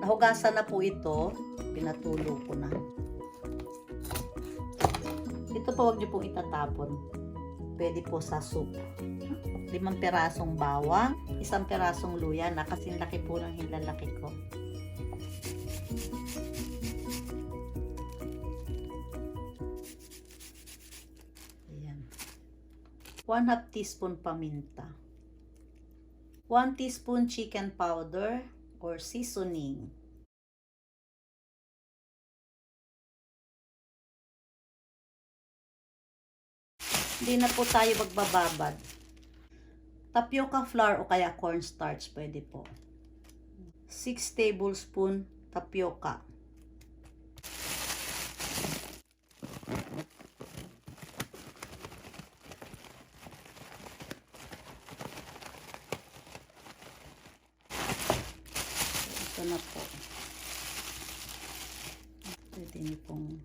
Nahugasan na po ito. Pinatulo ko na. Ito po, huwag niyo pong itatapon. Pwede po sa soup. 5 perasong bawang, 1 perasong luya na kasing laki po ng hinlalaki ko. Ayan. 1/2 teaspoon paminta. 1 teaspoon chicken powder or seasoning. Hindi na po tayo magbababad. Tapioca flour o kaya cornstarch, pwede po. 6 tablespoon tapioca. Ito na po. Pwede niyo pong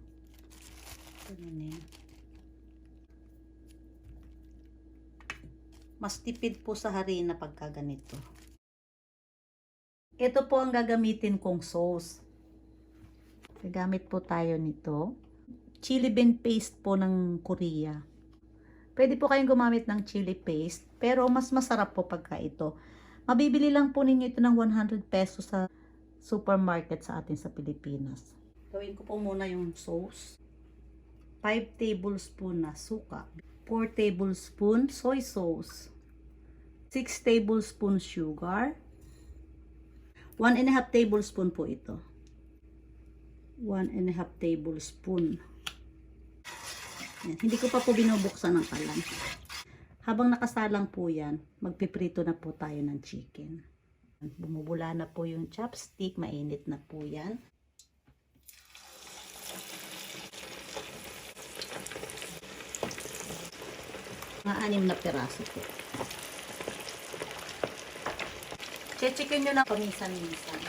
kunin. Mas tipid po sa harina pagka ganito. Ito po ang gagamitin kong sauce. Gagamit po tayo nito. Chili bean paste po ng Korea. Pwede po kayong gumamit ng chili paste, pero mas masarap po pagka ito. Mabibili lang po ninyo ito ng 100 pesos sa supermarket sa atin sa Pilipinas. Gawin ko po muna yung sauce. 5 tablespoon na suka. 4 tablespoon soy sauce, 6 tablespoon sugar, 1½ tablespoon po ito. 1½ tablespoon. Yan. Hindi ko pa po binubuksan ng kalan. Habang nakasalang po yan, magpiprito na po tayo ng chicken. Bumubula na po yung chopstick, mainit na po yan. Mga 6 na piraso po. Chechikin nyo na paminsan-minsan.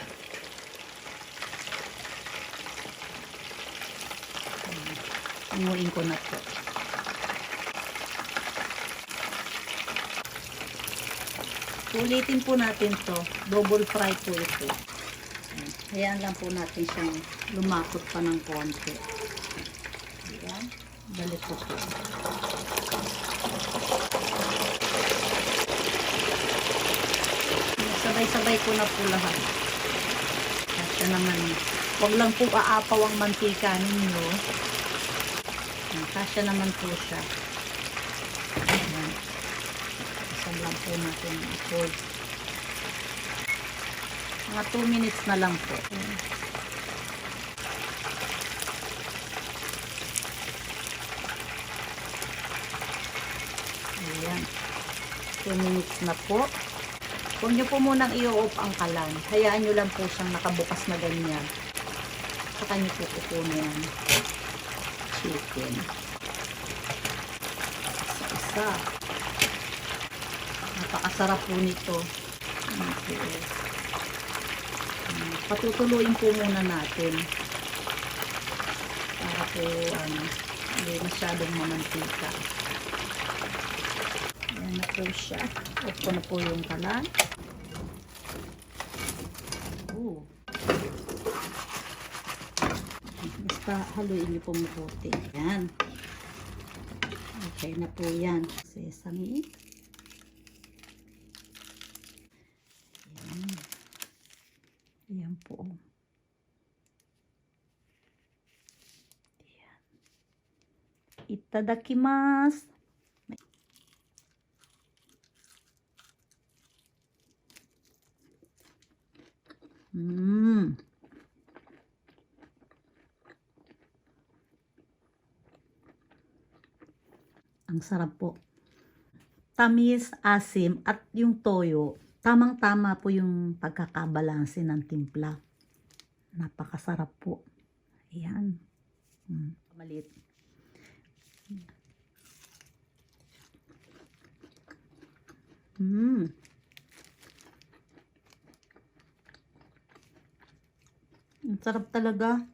Anguin ko na po. Ulitin po natin to. Double fry po ito. Hayaan lang po natin siyang lumakot pa ng konti. Ayan. Balik ko po. Sabay-sabay ko na po lahat. Kasi naman, huwag lang po aapaw ang mantika ninyo. Kasya naman po siya. Ayan. Isang lang po natin i-fold. Mga 2 minutes na lang po. Ayan. 2 minutes na po. Huwag nyo po munang i-off ang kalan. Hayaan nyo lang po siyang nakabukas na ganyan. Saka nyo po kukunin ang chicken. Isa. Napakasarap po nito. Patutuluin po muna natin. Para po hindi masyadong mamantika. Ayan na po siya. Off ko na po yung kalan. Basta haluin niyo po mabuti. Ayan. Okay na po yan. Sesame. Ayan. Ayan po. Ayan. Itadakimasu. Ang sarap po. Tamis, asim, at yung toyo, tamang-tama po yung pagkakabalanse ng timpla. Napakasarap po. Ayan. Maliit. Ang sarap talaga.